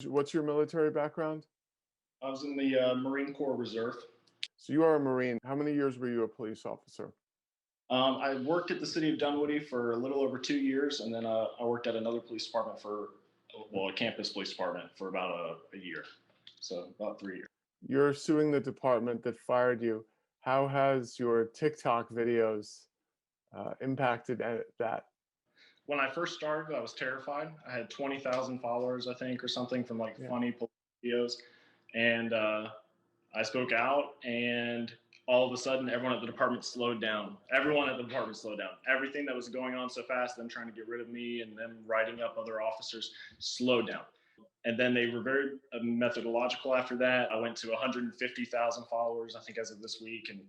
What's your military background? I was in the Marine Corps Reserve. So you are a Marine. How many years were you a police officer? I worked at the city of Dunwoody for a little over 2 years, and then I worked at another police department a campus police department for about a year. So about 3 years. You're suing the department that fired you. How has your TikTok videos impacted that? When I first started, I was terrified. I had 20,000 followers, I think, or something from funny police videos. And I spoke out, and all of a sudden, everyone at the department slowed down. Everyone at the department slowed down. Everything that was going on so fast, them trying to get rid of me and them writing up other officers, slowed down. And then they were very methodological after that. I went to 150,000 followers, I think, as of this week. And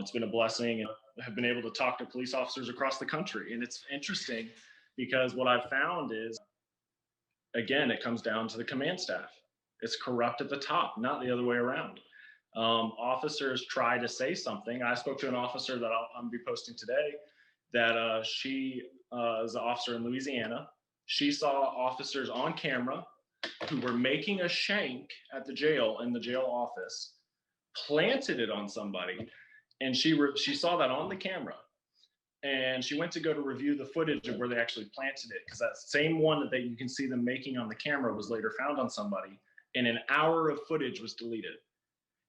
it's been a blessing, and I have been able to talk to police officers across the country. And it's interesting because what I've found is, again, it comes down to the command staff. It's corrupt at the top, not the other way around. Officers try to say something. I spoke to an officer that I'll be posting today that she is an officer in Louisiana. She saw officers on camera who were making a shank at the jail in the jail office, planted it on somebody, and she saw that on the camera. And she went to go to review the footage of where they actually planted it, because that same one that you can see them making on the camera was later found on somebody, and an hour of footage was deleted.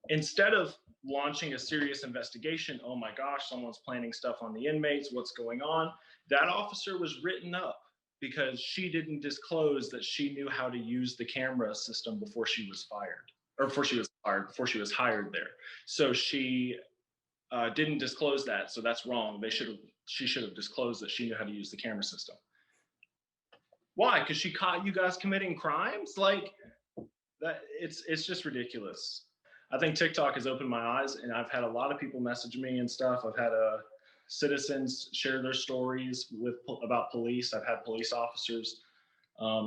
Instead of launching a serious investigation, oh my gosh, someone's planting stuff on the inmates, what's going on? That officer was written up because she didn't disclose that she knew how to use the camera system before she was before she was hired there. So she didn't disclose that, so that's wrong. She should have disclosed that she knew how to use the camera system. Why? Because she caught you guys committing crimes? Like that, it's just ridiculous. I think TikTok has opened my eyes, and I've had a lot of people message me and stuff. I've had citizens share their stories about police. I've had police officers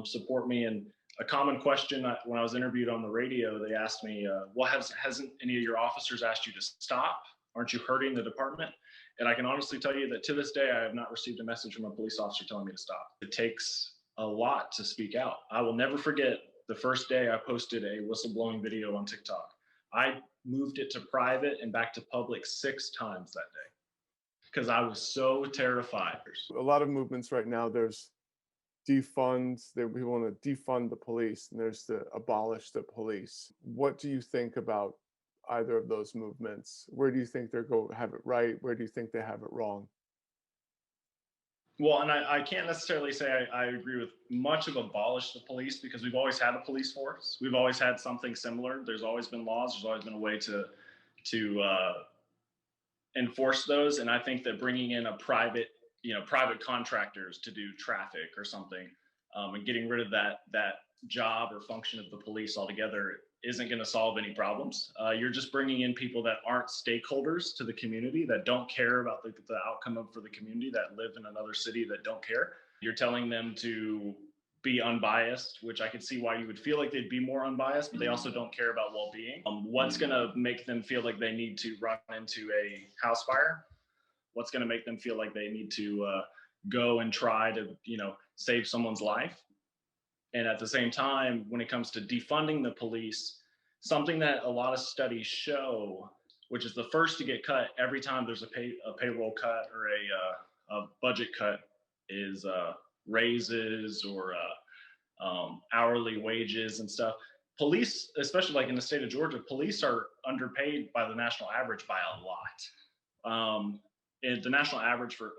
support me. And a common question when I was interviewed on the radio, they asked me, well, hasn't any of your officers asked you to stop? Aren't you hurting the department? And I can honestly tell you that to this day, I have not received a message from a police officer telling me to stop. It takes a lot to speak out. I will never forget the first day I posted a whistleblowing video on TikTok. I moved it to private and back to public 6 times that day because I was so terrified. A lot of movements right now, there's defund, we want to defund the police, and there's the abolish the police. What do you think about either of those movements? Where do you think they're going to have it right? Where do you think they have it wrong? Well, and I can't necessarily say I agree with much of abolish the police, because we've always had a police force. We've always had something similar. There's always been laws. There's always been a way to enforce those. And I think that bringing in private contractors to do traffic or something, and getting rid of that job or function of the police altogether isn't going to solve any problems. You're just bringing in people that aren't stakeholders to the community, that don't care about the outcome for the community, that live in another city that don't care. You're telling them to be unbiased, which I could see why you would feel like they'd be more unbiased, but they also don't care about well-being. What's going to make them feel like they need to run into a house fire? What's going to make them feel like they need to go and try to, save someone's life? And at the same time, when it comes to defunding the police, something that a lot of studies show, which is the first to get cut every time there's a payroll cut or a budget cut, is raises or hourly wages and stuff. Police, especially like in the state of Georgia, police are underpaid by the national average by a lot. And the national average for,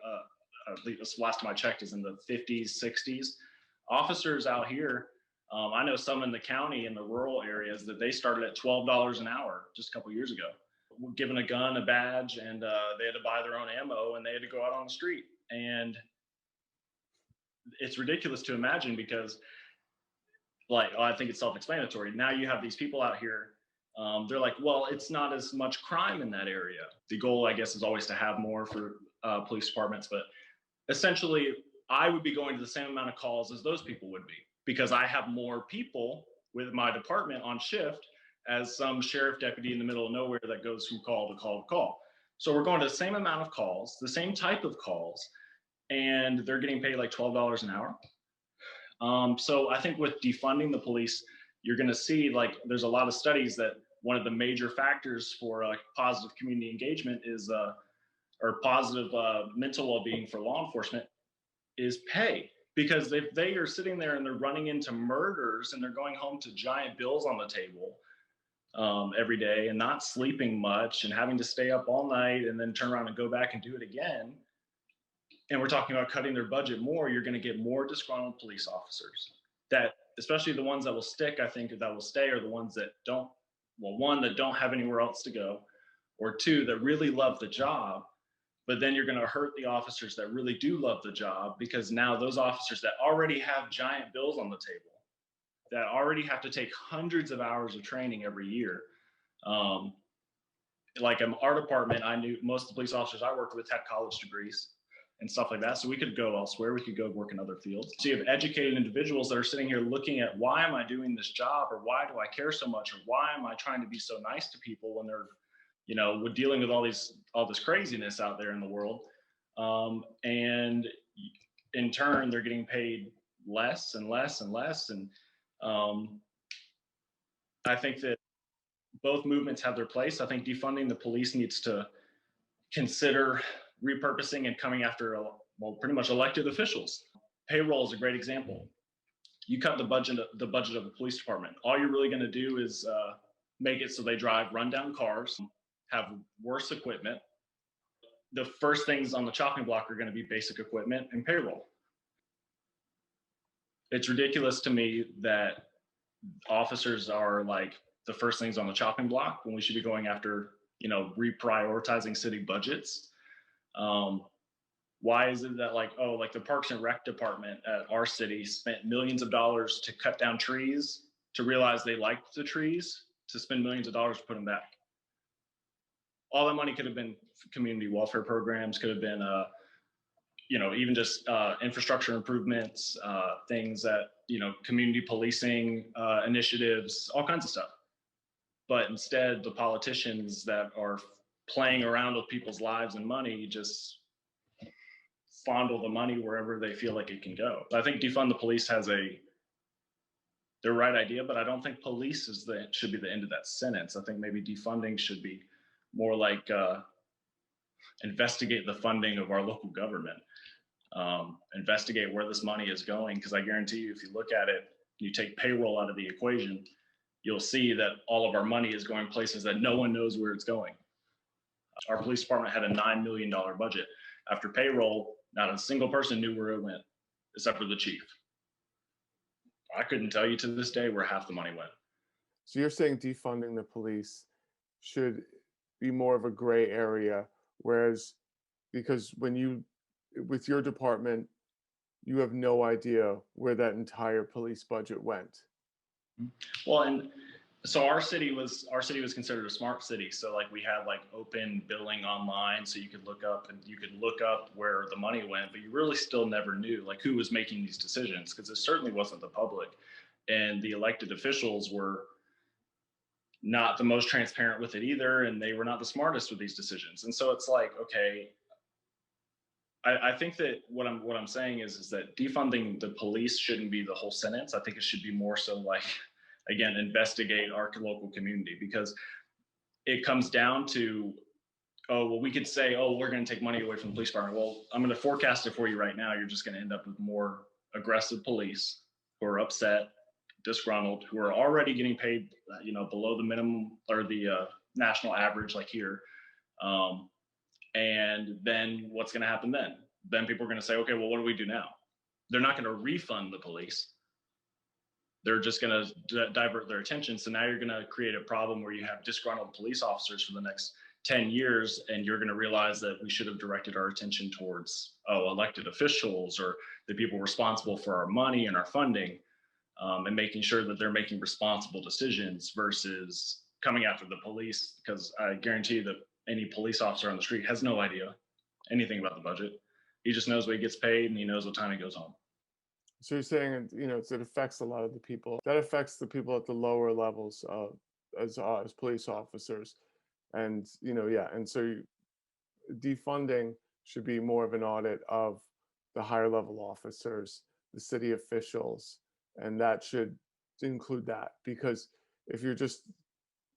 at least last time I checked, is in the 50s, 60s. Officers out here, I know some in the county in the rural areas that they started at $12 an hour just a couple of years ago, given a gun, a badge, and they had to buy their own ammo, and they had to go out on the street. And it's ridiculous to imagine, because I think it's self-explanatory. Now you have these people out here, they're like, well, it's not as much crime in that area. The goal, I guess, is always to have more for police departments, but essentially I would be going to the same amount of calls as those people would be, because I have more people with my department on shift as some sheriff deputy in the middle of nowhere that goes from call to call to call. So we're going to the same amount of calls, the same type of calls, and they're getting paid like $12 an hour. So I think with defunding the police, you're going to see like there's a lot of studies that one of the major factors for positive community engagement is or positive mental well-being for law enforcement is pay. Because if they are sitting there and they're running into murders and they're going home to giant bills on the table every day and not sleeping much and having to stay up all night and then turn around and go back and do it again, and we're talking about cutting their budget more, you're going to get more disgruntled police officers that, especially the ones that will stick, I think that will stay are the ones that don't, well, one, that don't have anywhere else to go, or two, that really love the job. But then you're going to hurt the officers that really do love the job, because now those officers that already have giant bills on the table, that already have to take hundreds of hours of training every year. Like in our department, I knew most of the police officers I worked with had college degrees and stuff like that. So we could go elsewhere. We could go work in other fields. So you have educated individuals that are sitting here looking at, why am I doing this job? Or why do I care so much? Or why am I trying to be so nice to people when they're, you know, we're dealing with all this craziness out there in the world. And in turn, they're getting paid less and less and less. And I think that both movements have their place. I think defunding the police needs to consider repurposing and coming after, well, pretty much elected officials. Payroll is a great example. You cut the budget of the police department. All you're really going to do is make it so they drive rundown cars, have worse equipment. The first things on the chopping block are going to be basic equipment and payroll. It's ridiculous to me that officers are like the first things on the chopping block when we should be going after, you know, reprioritizing city budgets. Why is it that like the Parks and Rec department at our city spent millions of dollars to cut down trees, to realize they liked the trees, to spend millions of dollars to put them back? All that money could have been community welfare programs, could have been, you know, even just infrastructure improvements, things that, you know, community policing initiatives, all kinds of stuff. But instead, the politicians that are playing around with people's lives and money just fondle the money wherever they feel like it can go. I think defund the police has the right idea, but I don't think police should be the end of that sentence. I think maybe defunding should be more like investigate the funding of our local government, investigate where this money is going. Because I guarantee you, if you look at it, you take payroll out of the equation, you'll see that all of our money is going places that no one knows where it's going. Our police department had a $9 million budget. After payroll, not a single person knew where it went, except for the chief. I couldn't tell you to this day where half the money went. So you're saying defunding the police should be more of a gray area, whereas because with your department, you have no idea where that entire police budget went. Well, and so our city was considered a smart city. So like we had like open billing online, so you could look up where the money went, but you really still never knew like who was making these decisions, because it certainly wasn't the public, and the elected officials were not the most transparent with it either, and they were not the smartest with these decisions. And so it's like, okay, I think that what I'm saying is that defunding the police shouldn't be the whole sentence. I think it should be more so like, again, investigate our local community, because it comes down to, oh, well, we could say, oh, we're going to take money away from the police department. Well, I'm going to forecast it for you right now. You're just going to end up with more aggressive police who are upset, disgruntled, who are already getting paid, you know, below the minimum or the national average, like here. And then what's going to happen then? Then people are going to say, okay, well, what do we do now? They're not going to refund the police. They're just going to divert their attention. So now you're going to create a problem where you have disgruntled police officers for the next 10 years, and you're going to realize that we should have directed our attention towards, elected officials or the people responsible for our money and our funding, and making sure that they're making responsible decisions versus coming after the police, because I guarantee you that any police officer on the street has no idea anything about the budget. He just knows what he gets paid and he knows what time he goes home. So you're saying, you know, it affects a lot of the people. That affects the people at the lower levels as police officers. And, you know, yeah. And so defunding should be more of an audit of the higher level officers the city officials, and that should include that, because if you're just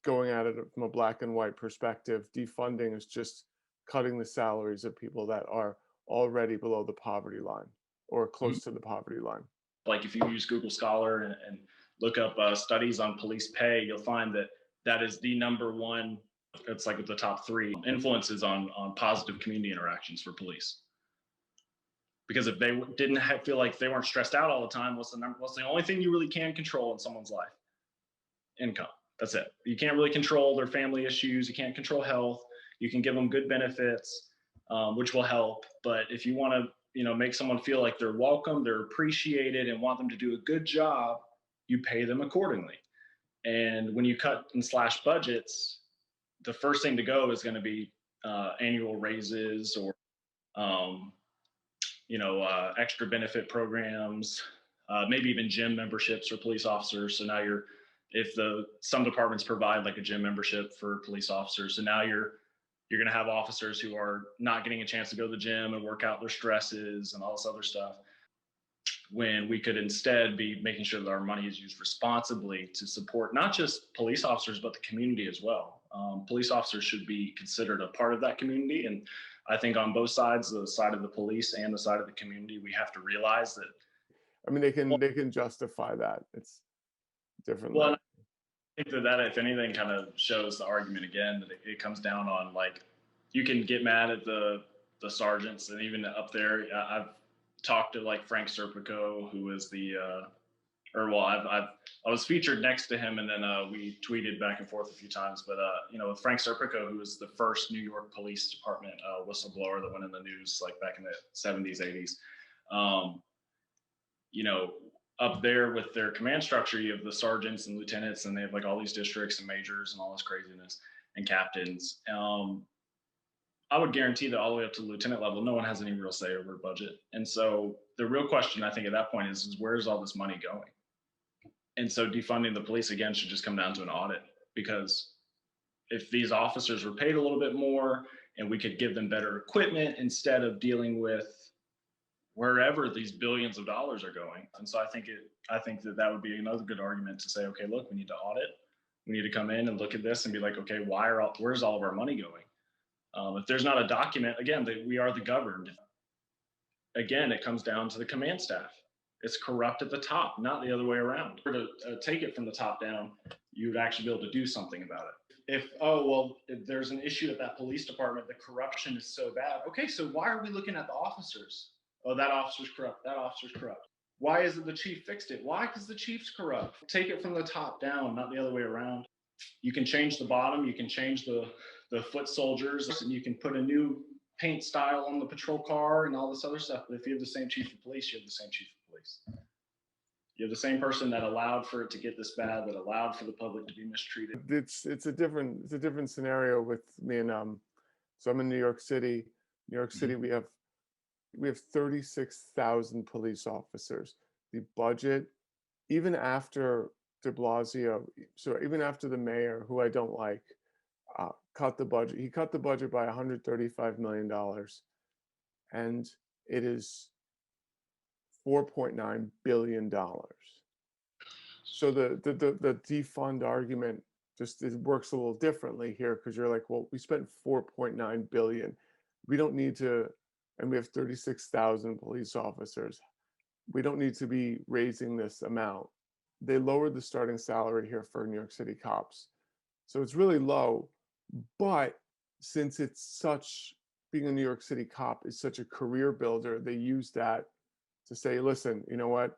going at it from a black and white perspective, defunding is just cutting the salaries of people that are already below the poverty line or close to the poverty line. Like if you use Google Scholar and look up studies on police pay, you'll find that that is the number one. It's like the top three influences on positive community interactions for police. Because if they didn't feel like they weren't stressed out all the time, what's the only thing you really can control in someone's life? Income. That's it. You can't really control their family issues. You can't control health. You can give them good benefits, which will help. But if you want to, make someone feel like they're welcome, they're appreciated, and want them to do a good job, you pay them accordingly. And when you cut and slash budgets, the first thing to go is going to be annual raises or, extra benefit programs, maybe even gym memberships for police officers. So now some departments provide like a gym membership for police officers. So now you're going to have officers who are not getting a chance to go to the gym and work out their stresses and all this other stuff, when we could instead be making sure that our money is used responsibly to support not just police officers, but the community as well. Police officers should be considered a part of that community. And I think on both sides, the side of the police and the side of the community, we have to realize that. I mean, they can justify that. It's different. Well, I think that if anything kind of shows the argument again, that it comes down on, like, you can get mad at the sergeants, and even up there, I've talked to like Frank Serpico, who is I was featured next to him, and then we tweeted back and forth a few times. But with Frank Serpico, who was the first New York Police Department whistleblower that went in the news like back in the 70s, 80s. Up there with their command structure, you have the sergeants and lieutenants, and they have like all these districts and majors and all this craziness and captains. I would guarantee that all the way up to the lieutenant level, no one has any real say over budget. And so the real question, I think, at that point is where's all this money going? And so defunding the police, again, should just come down to an audit, because if these officers were paid a little bit more and we could give them better equipment instead of dealing with wherever these billions of dollars are going. And so I think that would be another good argument to say, okay, look, we need to audit. We need to come in and look at this and be like, okay, where's all of our money going? If there's not a document, again, we are the governed. Again, it comes down to the command staff. It's corrupt at the top, not the other way around. To take it from the top down, you would actually be able to do something about it. If there's an issue at that police department, the corruption is so bad. Okay, so why are we looking at the officers? Oh, that officer's corrupt. That officer's corrupt. Why isn't the chief fixed it? Why? Because the chief's corrupt. Take it from the top down, not the other way around. You can change the bottom. You can change the foot soldiers, and you can put a new paint style on the patrol car and all this other stuff. But if you have the same chief of police, you have the same chief of police. You have the same person that allowed for it to get this bad, that allowed for the public to be mistreated. It's a different scenario with me and so I'm in New York City. New York City, we have 36,000 police officers. The budget, even after de Blasio, so even after the mayor, who I don't like, cut the budget. He cut the budget by $135 million, and it is $4.9 billion. So the defund argument it works a little differently here, because you're like, well, we spent $4.9 billion. We don't need to, and we have 36,000 police officers. We don't need to be raising this amount. They lowered the starting salary here for New York City cops. So it's really low. But since being a New York City cop is such a career builder, they use that to say, listen, you know what,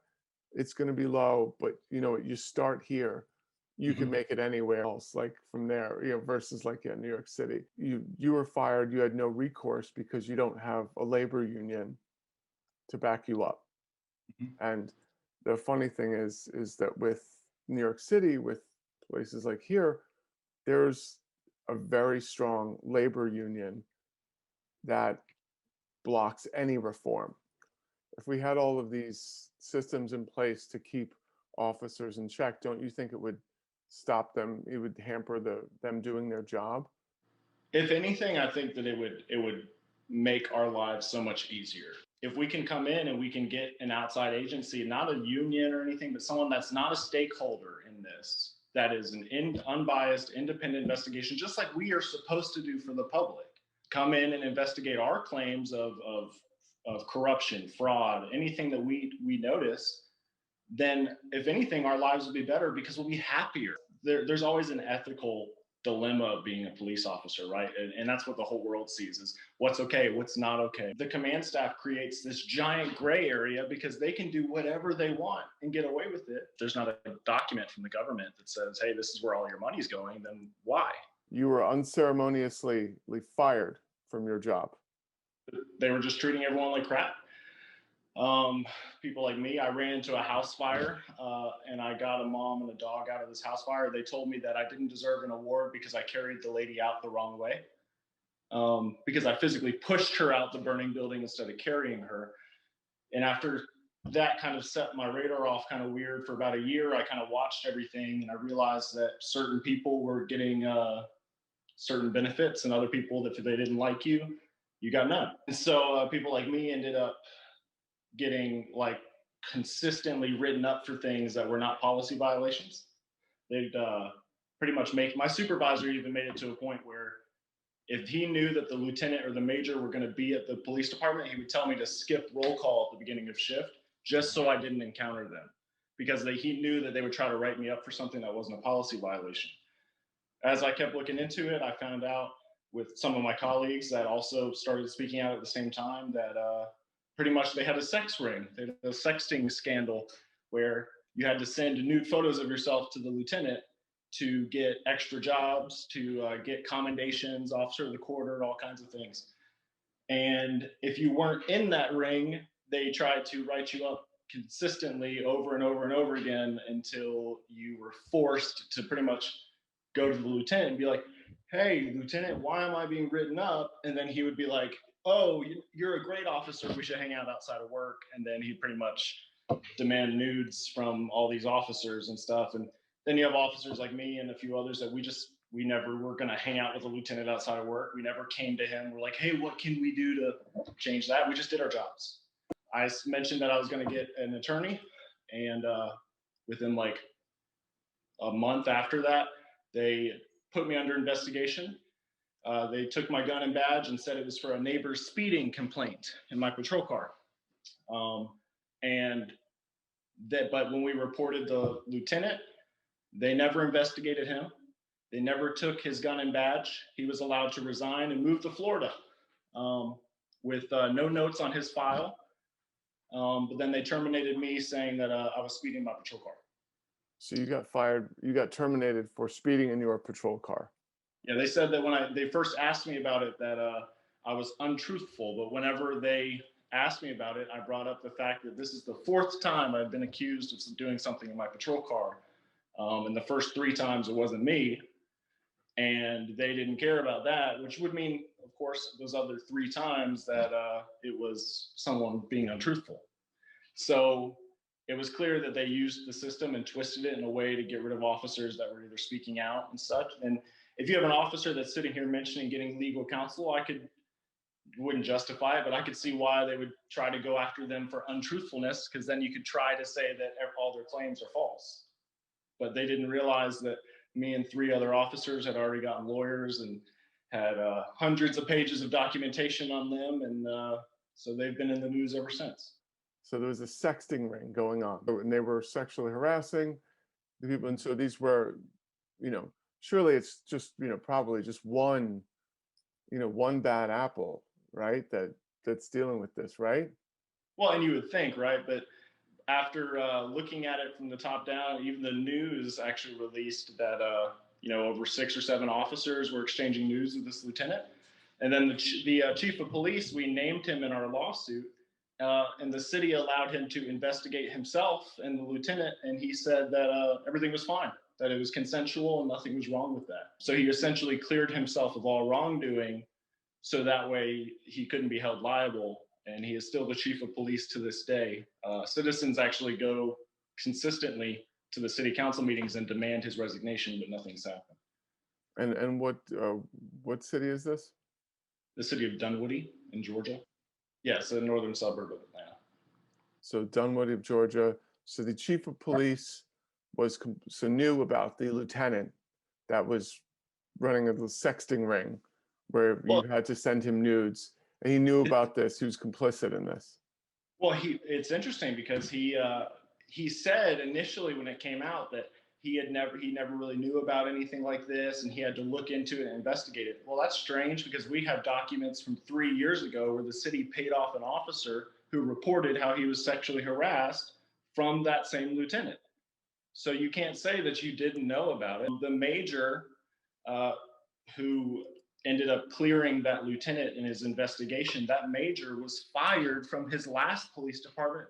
it's going to be low, but you know what, you start here, you can make it anywhere else, like from there, versus like New York City. You were fired, you had no recourse because you don't have a labor union to back you up. And the funny thing is that with New York City, with places like here, there's a very strong labor union that blocks any reform. If we had all of these systems in place to keep officers in check, don't you think it would stop them? It would hamper them doing their job? If anything, I think that it would make our lives so much easier. If we can come in and we can get an outside agency, not a union or anything, but someone that's not a stakeholder in this, that is an unbiased, independent investigation, just like we are supposed to do for the public, come in and investigate our claims of corruption, fraud, anything that we notice, then if anything, our lives will be better because we'll be happier. There's always an ethical dilemma of being a police officer, right? And that's what the whole world sees is what's okay, what's not okay. The command staff creates this giant gray area because they can do whatever they want and get away with it. There's not a document from the government that says, hey, this is where all your money's going, then why? You were unceremoniously fired from your job. They were just treating everyone like crap. People like me, I ran into a house fire and I got a mom and a dog out of this house fire. They told me that I didn't deserve an award because I carried the lady out the wrong way, because I physically pushed her out the burning building instead of carrying her. And after that kind of set my radar off kind of weird for about a year, I kind of watched everything and I realized that certain people were getting certain benefits and other people, that if they didn't like you, you got none. And so people like me ended up getting like consistently written up for things that were not policy violations. They'd pretty much my supervisor even made it to a point where if he knew that the lieutenant or the major were going to be at the police department, he would tell me to skip roll call at the beginning of shift just so I didn't encounter them, because he knew that they would try to write me up for something that wasn't a policy violation. As I kept looking into it, I found out with some of my colleagues that also started speaking out at the same time that pretty much they had a sex ring. They had a sexting scandal where you had to send nude photos of yourself to the lieutenant to get extra jobs, to get commendations, officer of the quarter, all kinds of things. And if you weren't in that ring, they tried to write you up consistently over and over and over again until you were forced to pretty much go to the lieutenant and be like, hey, lieutenant, why am I being written up? And then he would be like, oh, you're a great officer, we should hang out outside of work. And then he'd pretty much demand nudes from all these officers and stuff. And then you have officers like me and a few others that we never were going to hang out with a lieutenant outside of work. We never came to him. We're like, hey, what can we do to change that? We just did our jobs. I mentioned that I was going to get an attorney. And within like a month after that, they put me under investigation. They took my gun and badge and said it was for a neighbor's speeding complaint in my patrol car. But when we reported the lieutenant, they never investigated him. They never took his gun and badge. He was allowed to resign and move to Florida with no notes on his file. But then they terminated me saying that I was speeding my patrol car. So you got fired, you got terminated for speeding in your patrol car. Yeah, they said that when they first asked me about it, that I was untruthful. But whenever they asked me about it, I brought up the fact that this is the 4th time I've been accused of doing something in my patrol car. And the first 3 times it wasn't me. And they didn't care about that, which would mean, of course, those other 3 times that it was someone being untruthful. So it was clear that they used the system and twisted it in a way to get rid of officers that were either speaking out and such. And if you have an officer that's sitting here mentioning getting legal counsel, wouldn't justify it, but I could see why they would try to go after them for untruthfulness, because then you could try to say that all their claims are false. But they didn't realize that me and 3 other officers had already gotten lawyers and had hundreds of pages of documentation on them. And so they've been in the news ever since. So there was a sexting ring going on, and they were sexually harassing the people. And so these were, surely it's just, probably just one bad apple, right? That's dealing with this, right? Well, and you would think, right? But after looking at it from the top down, even the news actually released that, over 6 or 7 officers were exchanging news with this lieutenant. And then the chief of police, we named him in our lawsuit, and the city allowed him to investigate himself and the lieutenant. And he said that everything was fine, that it was consensual and nothing was wrong with that. So he essentially cleared himself of all wrongdoing, so that way he couldn't be held liable. And he is still the chief of police to this day. Citizens actually go consistently to the city council meetings and demand his resignation, but nothing's happened. And what city is this? The city of Dunwoody in Georgia. Yes, a northern suburb of Atlanta. So Dunwoody of Georgia. So the chief of police was so knew about the lieutenant that was running a little sexting ring where you had to send him nudes, and he knew about this. He was complicit in this. Well, it's interesting because he said initially when it came out that he never really knew about anything like this, and he had to look into it and investigate it. Well, that's strange because we have documents from 3 years ago where the city paid off an officer who reported how he was sexually harassed from that same lieutenant. So you can't say that you didn't know about it. The major who ended up clearing that lieutenant in his investigation, that major was fired from his last police department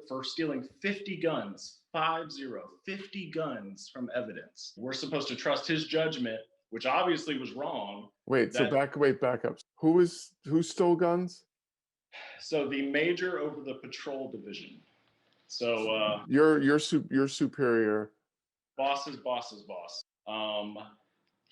for stealing 50 guns, 50 guns from evidence. We're supposed to trust his judgment, which obviously was wrong. Wait, so back up. Who stole guns? So the major over the patrol division. So your superior. Boss's boss's boss.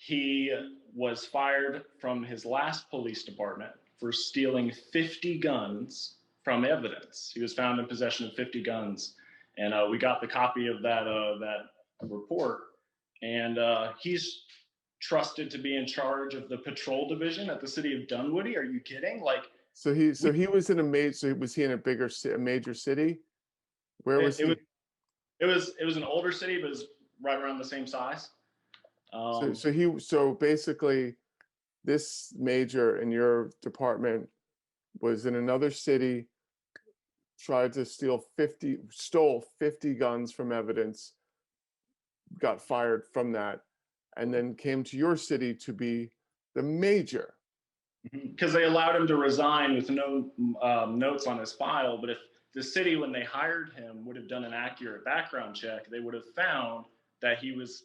He was fired from his last police department for stealing 50 guns from evidence. He was found in possession of 50 guns, and we got the copy of that report. And he's trusted to be in charge of the patrol division at the city of Dunwoody. Are you kidding? Like, so he was in a major. So was he in a major city? Where was he? It was an older city, but it was right around the same size. So basically, this major in your department was in another city, tried to stole 50 guns from evidence, got fired from that, and then came to your city to be the major. Because they allowed him to resign with no notes on his file. But if the city, when they hired him, would have done an accurate background check, they would have found that he was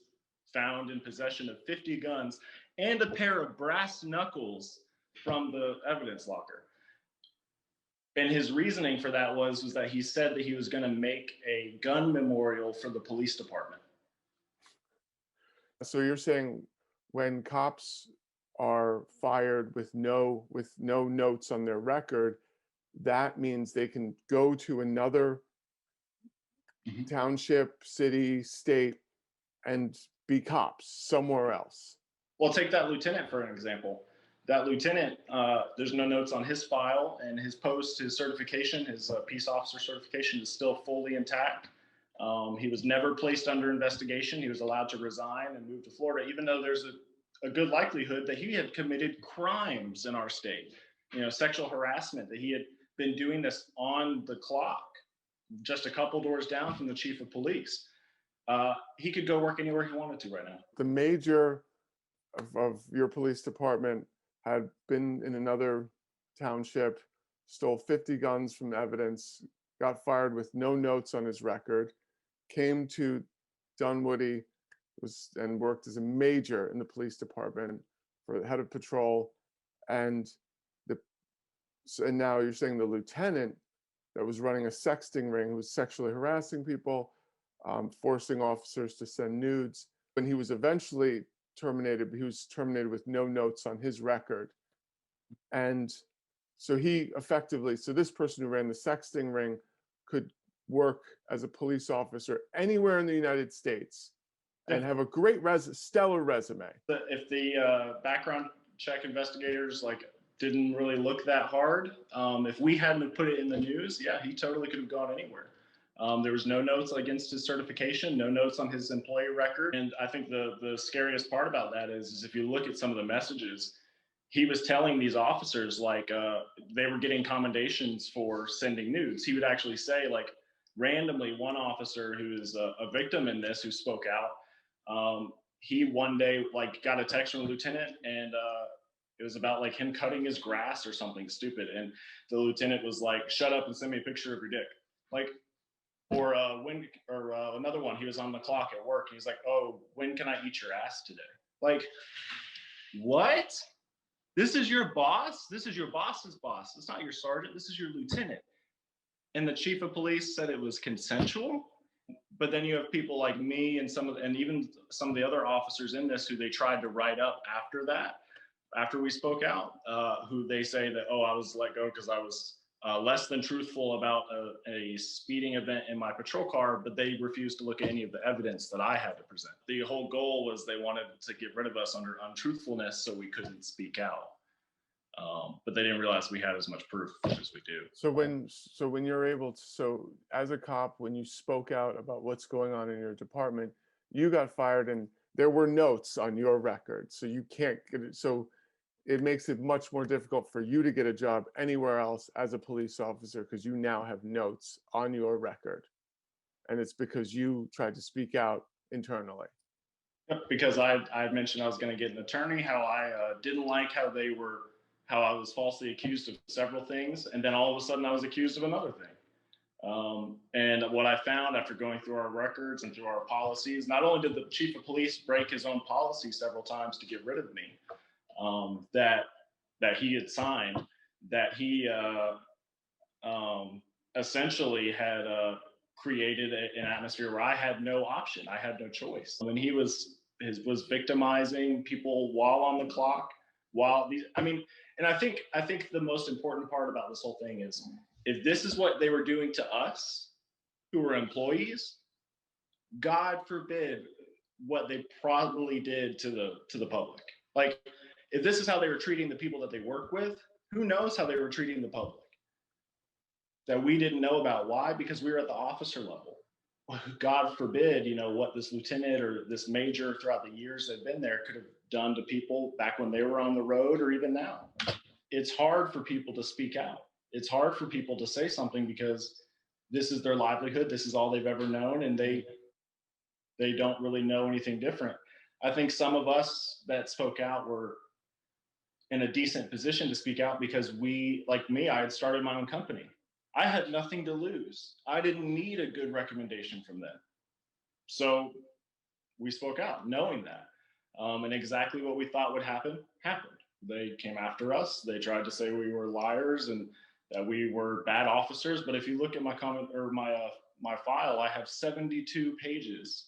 found in possession of 50 guns and a pair of brass knuckles from the evidence locker. And his reasoning for that was that he said that he was going to make a gun memorial for the police department. So you're saying when cops are fired with no notes on their record, that means they can go to another township, city, state, and be cops somewhere else. Well, take that lieutenant for an example. That lieutenant, there's no notes on his file, and his certification, his peace officer certification is still fully intact. He was never placed under investigation. He was allowed to resign and move to Florida, even though there's a good likelihood that he had committed crimes in our state, sexual harassment, that he had been doing this on the clock, just a couple doors down from the chief of police. He could go work anywhere he wanted to right now. The major of your police department had been in another township, stole 50 guns from evidence, got fired with no notes on his record, came to Dunwoody, and worked as a major in the police department for the head of patrol, and now you're saying the lieutenant that was running a sexting ring, who was sexually harassing people, forcing officers to send nudes. When he was eventually terminated, he was terminated with no notes on his record. And so this person who ran the sexting ring could work as a police officer anywhere in the United States and have a great stellar resume. If the background check investigators didn't really look that hard, if we hadn't put it in the news, yeah, he totally could have gone anywhere. There was no notes against his certification, no notes on his employee record. And I think the scariest part about that is if you look at some of the messages, he was telling these officers they were getting commendations for sending nudes. He would actually say randomly, one officer who is a victim in this, who spoke out, he one day got a text from a lieutenant, and it was about him cutting his grass or something stupid. And the lieutenant was like, "Shut up and send me a picture of your dick." Or another one, he was on the clock at work. He's like, "Oh, when can I eat your ass today?" What? This is your boss? This is your boss's boss. It's not your sergeant. This is your lieutenant. And the chief of police said it was consensual. But then you have people like me and even some of the other officers in this who they tried to write up after that. after we spoke out, who they say that, oh, I was let go because I was less than truthful about a speeding event in my patrol car, but they refused to look at any of the evidence that I had to present. The whole goal was they wanted to get rid of us under untruthfulness so we couldn't speak out. But they didn't realize we had as much proof as we do. So when you're able to, so as a cop, when you spoke out about what's going on in your department, you got fired and there were notes on your record. So you can't get it. So it makes it much more difficult for you to get a job anywhere else as a police officer because you now have notes on your record. And it's because you tried to speak out internally. Because I mentioned I was going to get an attorney, how I didn't like how I was falsely accused of several things, and then all of a sudden I was accused of another thing. And what I found after going through our records and through our policies, not only did the chief of police break his own policy several times to get rid of me, that he had signed, that he essentially had created an atmosphere where I had no option, I had no choice. When he was victimizing people while on the clock, and I think the most important part about this whole thing is, if this is what they were doing to us who were employees, God forbid what they probably did to the public. Like, if this is how they were treating the people that they work with, who knows how they were treating the public that we didn't know about. Why? Because we were at the officer level. God forbid, what this lieutenant or this major throughout the years they've been there could have done to people back when they were on the road or even now. It's hard for people to speak out. It's hard for people to say something because this is their livelihood. This is all they've ever known, and they don't really know anything different. I think some of us that spoke out were in a decent position to speak out because we, like me, I had started my own company. I had nothing to lose. I didn't need a good recommendation from them. So we spoke out knowing that. And exactly what we thought would happen, happened. They came after us. They tried to say we were liars and that we were bad officers. But if you look at my comment or my file, I have 72 pages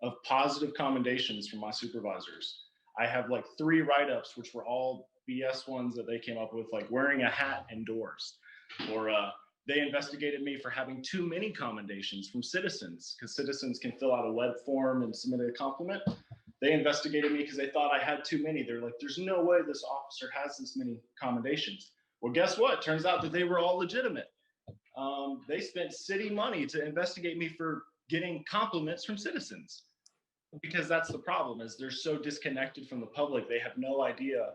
of positive commendations from my supervisors. I have like 3 write-ups, which were all BS ones that they came up with, like wearing a hat indoors, or they investigated me for having too many commendations from citizens, because citizens can fill out a web form and submit a compliment. They investigated me because they thought I had too many. They're like, there's no way this officer has this many commendations. Well, guess what? Turns out that they were all legitimate. They spent city money to investigate me for getting compliments from citizens, because that's the problem, is they're so disconnected from the public. They have no idea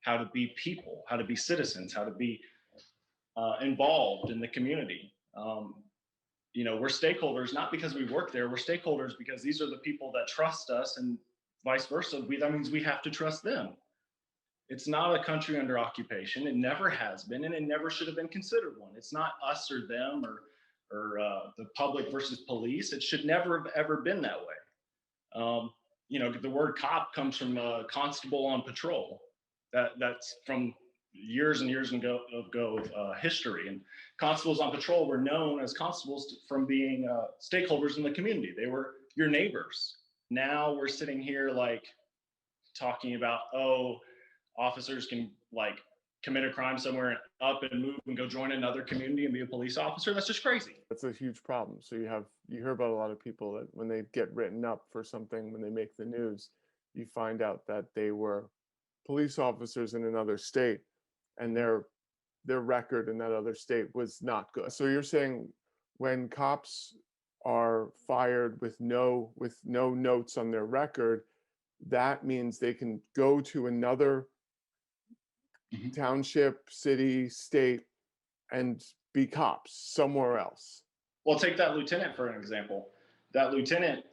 how to be people, how to be citizens, how to be involved in the community. We're stakeholders, not because we work there. We're stakeholders because these are the people that trust us, and vice versa. That means we have to trust them. It's not a country under occupation. It never has been, and it never should have been considered one. It's not us or them or the public versus police. It should never have ever been that way. The word cop comes from constable on patrol. That's from years and years ago of history. And constables on patrol were known as constables from being stakeholders in the community. They were your neighbors. Now we're sitting here like talking about, oh, officers can like commit a crime somewhere and up and move and go join another community and be a police officer. That's just crazy. That's a huge problem. So you hear about a lot of people that when they get written up for something, when they make the news, you find out that they were police officers in another state, and their record in that other state was not good. So you're saying when cops are fired with no notes on their record, that means they can go to another township, city, state, and be cops somewhere else. Well, take that lieutenant for an example. That lieutenant,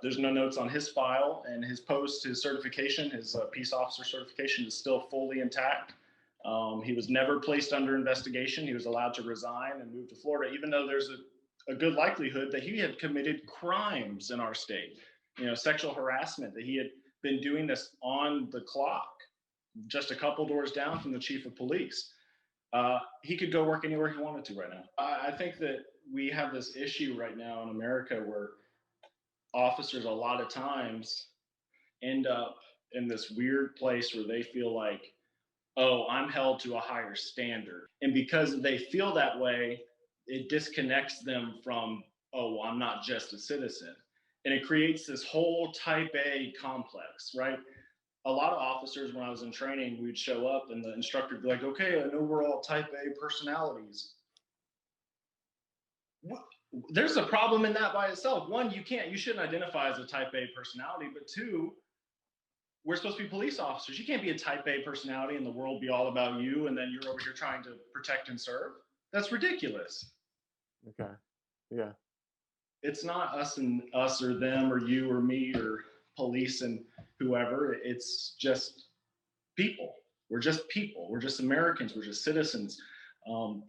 there's no notes on his file, and his post, his certification, his peace officer certification is still fully intact. He was never placed under investigation. He was allowed to resign and move to Florida, even though there's a good likelihood that he had committed crimes in our state, sexual harassment, that he had been doing this on the clock, just a couple doors down from the chief of police. He could go work anywhere he wanted to right now. I think that we have this issue right now in America where officers a lot of times end up in this weird place where they feel like, oh, I'm held to a higher standard. And because they feel that way, it disconnects them from, oh, well, I'm not just a citizen. And it creates this whole type A complex, right? A lot of officers, when I was in training, we'd show up and the instructor would be like, okay, I know we're all type A personalities. There's a problem in that by itself. One, you shouldn't identify as a type A personality, but two, we're supposed to be police officers. You can't be a type A personality and the world be all about you and then you're over here trying to protect and serve. That's ridiculous. Okay. Yeah. It's not us or them or you or me or police and whoever. It's just people. We're just people. We're just Americans. We're just citizens.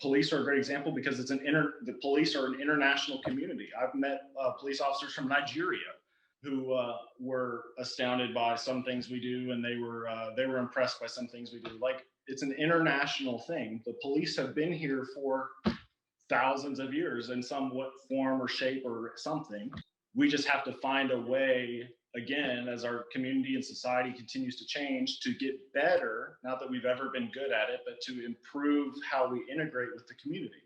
Police are a great example because the police are an international community. I've met police officers from Nigeria who were astounded by some things we do, and they were impressed by some things we do. Like, it's an international thing. The police have been here for thousands of years in some form or shape or something. We just have to find a way, again, as our community and society continues to change, to get better. Not that we've ever been good at it, but to improve how we integrate with the community.